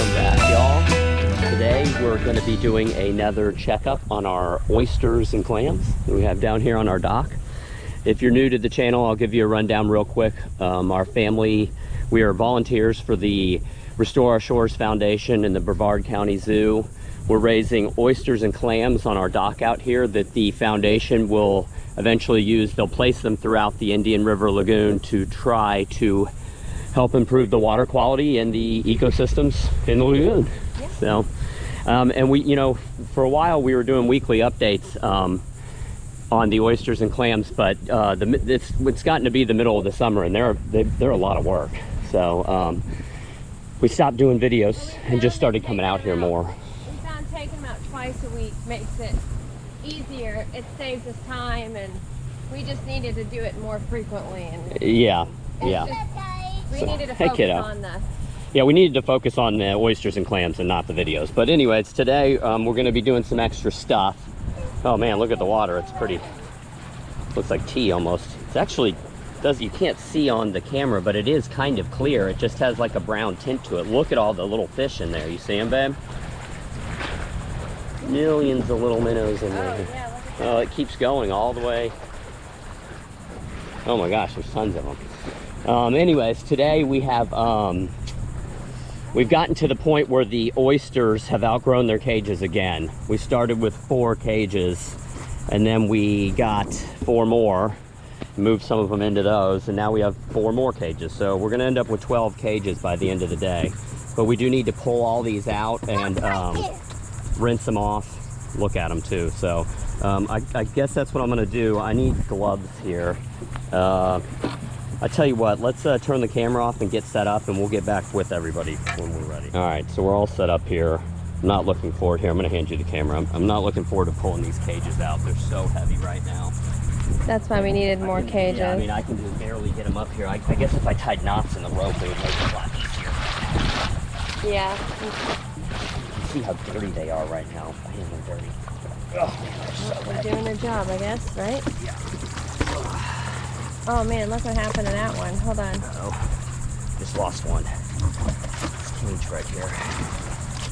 Welcome back, y'all. Today we're going to be doing another checkup on our oysters and clams that we have down here on our dock. If you're new to the channel, I'll give you a rundown real quick. Our family, we are volunteers for the Restore Our Shores Foundation and the Brevard County Zoo. We're raising oysters and clams on our dock out here that the foundation will eventually use. They'll place them throughout the Indian River Lagoon to try to help improve the water quality and the ecosystems in the lagoon. Yeah. So, and we, you know, for a while we were doing weekly updates on the oysters and clams, but it's gotten to be the middle of the summer and they're a lot of work. So we stopped doing videos and just started coming out here more. We found taking them out twice a week makes it easier. It saves us time, and we just needed to do it more frequently. And yeah. We needed to focus on the... Yeah, we needed to focus on the oysters and clams and not the videos. But anyways, today we're going to be doing some extra stuff. Oh man, look at the water. It's pretty, looks like tea almost. It's actually, you can't see on the camera, but it is kind of clear. It just has like a brown tint to it. Look at all the little fish in there. You see them, babe? Millions of little minnows in there. Oh, yeah, look at that. Oh, it keeps going all the way. Oh my gosh, there's tons of them. Anyways, today we have, we've gotten to the point where the oysters have outgrown their cages again. We started with 4 cages, and then we got 4 more, moved some of them into those, and now we have 4 more cages. So we're gonna end up with 12 cages by the end of the day. But we do need to pull all these out and rinse them off, look at them too. So I guess that's what I'm gonna do. I need gloves here. I tell you what, let's turn the camera off and get set up, and we'll get back with everybody when we're ready. All right, so we're all set up here. I'm not looking forward here. I'm gonna hand you the camera. I'm not looking forward to pulling these cages out. They're so heavy right now. That's why we needed more cages. Yeah, I mean, I can just barely get them up here. I guess if I tied knots in the rope, it would make it a lot easier. Yeah. See how dirty they are right now. Man, they're dirty. Oh, man, they're so They're heavy. doing their job, I guess, right? Yeah. Oh man, look what happened to that one. Hold on. Uh-oh. Just lost one. This cage right here.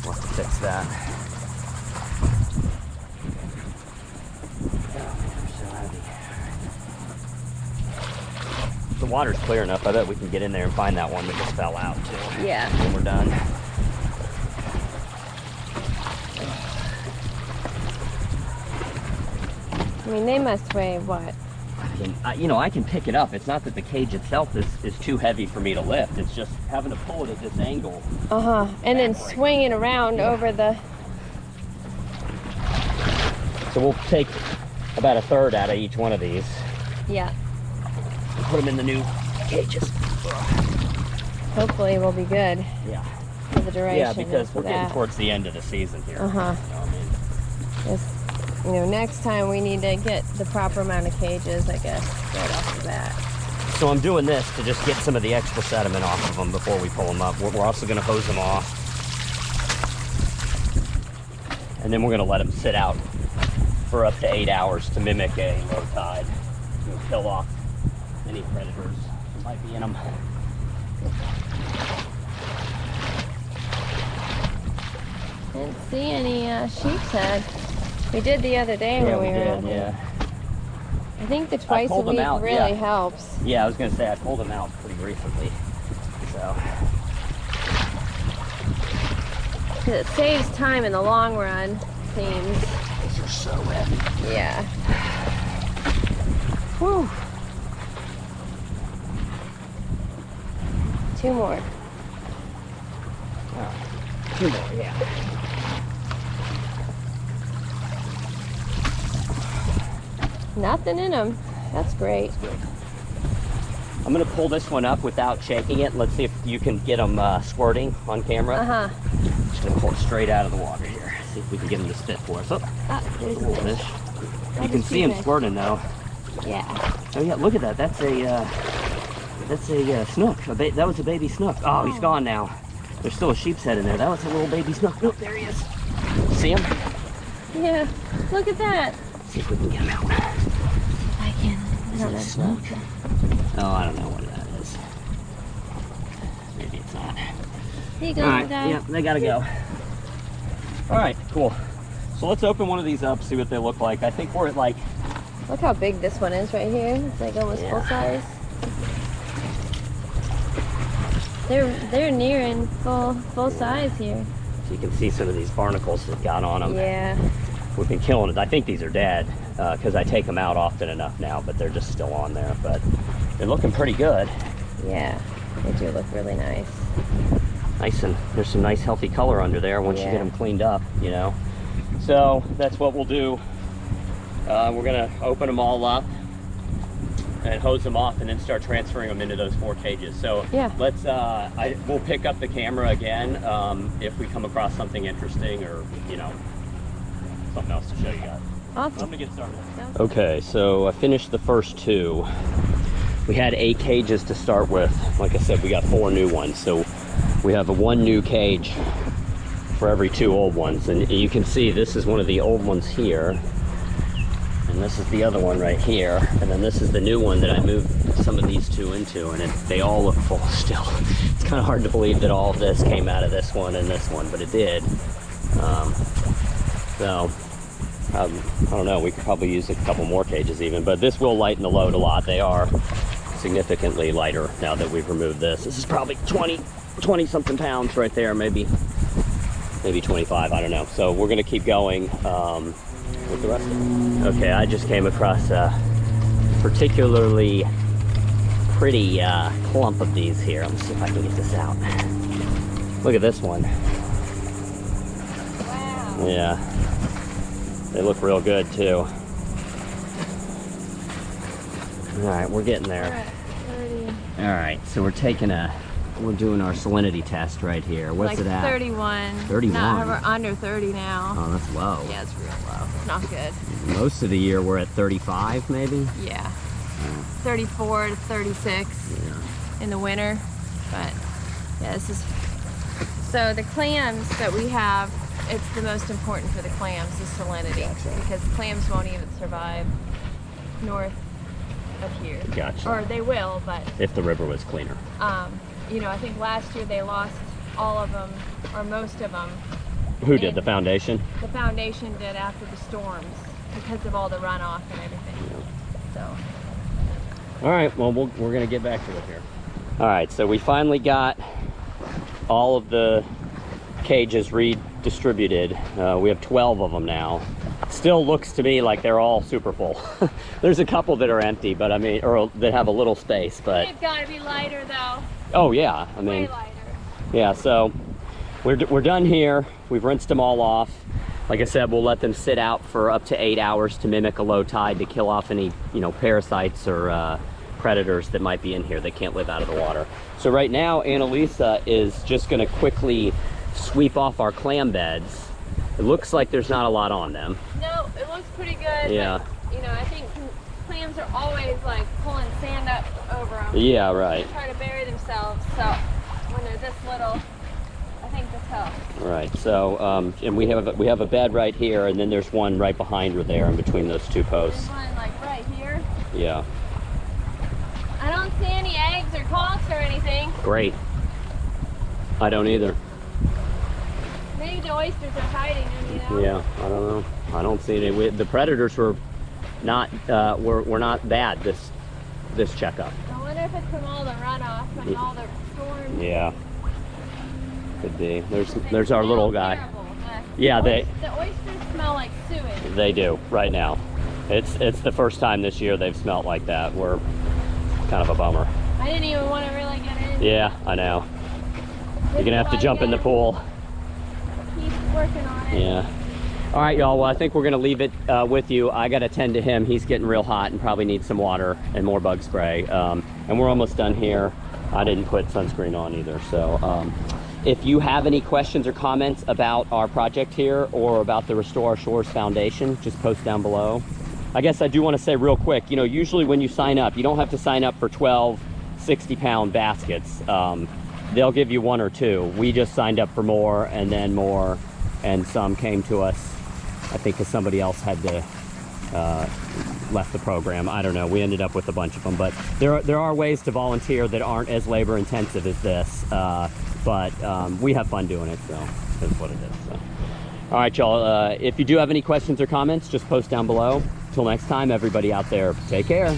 We'll have to fix that. The water's clear enough. I bet we can get in there and find that one that just fell out too. Yeah. When we're done. I mean, they must weigh what? You know, I can pick it up. It's not that the cage itself is too heavy for me to lift. It's just having to pull it at this angle. And then swing it around over the... So we'll take about 1/3 out of each one of these. Yeah. And put them in the new cages. Hopefully we'll be good. Yeah. For the duration. Yeah, because we're getting that. towards the end of the season here. Uh-huh. You know what I mean? Just, you know, next time we need to get the proper amount of cages, I guess, right off the bat. So I'm doing this to just get some of the extra sediment off of them before we pull them up. We're also going to hose them off. And then we're going to let them sit out for up to 8 hours to mimic a low tide. To kill off any predators that might be in them. Didn't see any sheep's head. We did the other day when we were out there. I think the twice a week really helps. Yeah, I was going to say I pulled them out pretty recently. So. It saves time in the long run, seems. These are so heavy. Yeah. Whew. 2 more. Oh, 2 more, yeah. Nothing in them. That's great. I'm going to pull this one up without shaking it. Let's see if you can get them squirting on camera. Just going to pull it straight out of the water here. See if we can get them to spit for us. Oh, There's a little fish. fish. You can see them squirting though. Yeah. Oh yeah, look at that. That's a snook. That was a baby snook. Oh, he's gone now. There's still a sheep's head in there. That was a little baby snook. Oh, there he is. See him? Yeah. Look at that. See if we can get him out. I can. Is it a snook? Oh, I don't know what that is. Maybe it's not. Here you go, All right, Dad. yeah, they gotta go. All right, cool. So let's open one of these up, see what they look like. I think we're at like... Look how big this one is right here. It's like almost full size. They're nearing full size here. So you can see some of these barnacles that got on them. Yeah. We've been killing it. I think these are dead because I take them out often enough now, but they're just still on there. But they're looking pretty good. Yeah, they do look really nice. Nice, and there's some nice healthy color under there once you get them cleaned up, you know. So that's what we'll do. We're gonna open them all up and hose them off and then start transferring them into those 4 cages. So let's, we'll pick up the camera again if we come across something interesting or, you know, something else to show you guys. Awesome. I'm gonna get started. Okay, so I finished the first 2. We had 8 cages to start with. Like I said, we got 4 new ones. So we have 1 new cage for every 2 old ones. And you can see this is one of the old ones here. And this is the other one right here. And then this is the new one that I moved some of these 2 into, and they all look full still. It's kind of hard to believe that all of this came out of this one and this one, but it did. I don't know, we could probably use a couple more cages even, but this will lighten the load a lot. They are significantly lighter now that we've removed this. This is probably 20 something pounds right there, maybe 25, I don't know. So we're gonna keep going with the rest of it. Okay, I just came across a particularly pretty clump of these here. Let's see if I can get this out. Look at this one. Wow. Yeah. They look real good too. All right, we're getting there. All right, so we're doing our salinity test right here. What's like it at? 31. 31. No, we're under 30 now. Oh, that's low. Yeah, it's real low. It's not good. Most of the year we're at 35 maybe? Yeah. 34 to 36 in the winter. But yeah, this is... So the clams that we have, it's the most important for the clams, is salinity. Gotcha. Because clams won't even survive north of here. Gotcha. Or they will, but... If the river was cleaner. You know, I think last year they lost all of them, or most of them. Who did, the foundation? The foundation did after the storms, because of all the runoff and everything. So. All right, well, we're gonna get back to it here. All right, so we finally got all of the cages redistributed. We have 12 of them now. Still looks to me like they're all super full. There's a couple that are empty, but I mean, or that have a little space, but... They've got to be lighter though. Oh yeah, I mean... Way lighter. Yeah, so we're done here. We've rinsed them all off. Like I said, we'll let them sit out for up to 8 hours to mimic a low tide to kill off any, you know, parasites or predators that might be in here that can't live out of the water. So right now, Annalisa is just gonna quickly sweep off our clam beds. It looks like there's not a lot on them. No, it looks pretty good. Yeah. But, you know, I think clams are always like pulling sand up over them. Yeah, right. They try to bury themselves. So when they're this little, I think this helps. Right. So, and we have a bed right here, and then there's one right behind her there, in between those 2 posts. There's one like right here. Yeah. I don't see any eggs or conchs or anything. Great. I don't either. Maybe the oysters are hiding them, you know? Yeah, I don't know. I don't see any. The predators were not bad this checkup. I wonder if it's from all the runoff and all the storms. Yeah, could be. There's our little guy. Terrible. Yeah, the oysters smell like sewage. They do right now. It's the first time this year they've smelled like that. We're kind of a bummer. I didn't even want to really get in. Yeah, I know. You're gonna have to jump in the pool. Keep working on it. Yeah. All right, y'all. Well, I think we're gonna leave it with you. I gotta tend to him. He's getting real hot and probably needs some water and more bug spray. And we're almost done here. I didn't put sunscreen on either. So if you have any questions or comments about our project here or about the Restore Our Shores Foundation, just post down below. I guess I do want to say real quick, you know, usually when you sign up, you don't have to sign up for 12 60-pound baskets. They'll give you 1 or 2. We just signed up for more and then more, and some came to us, I think, because somebody else had to left the program. I don't know. We ended up with a bunch of them, but there are ways to volunteer that aren't as labor intensive as this. but we have fun doing it, so that's what it is. So. All right, y'all, if you do have any questions or comments, just post down below. Till next time, everybody out there, take care.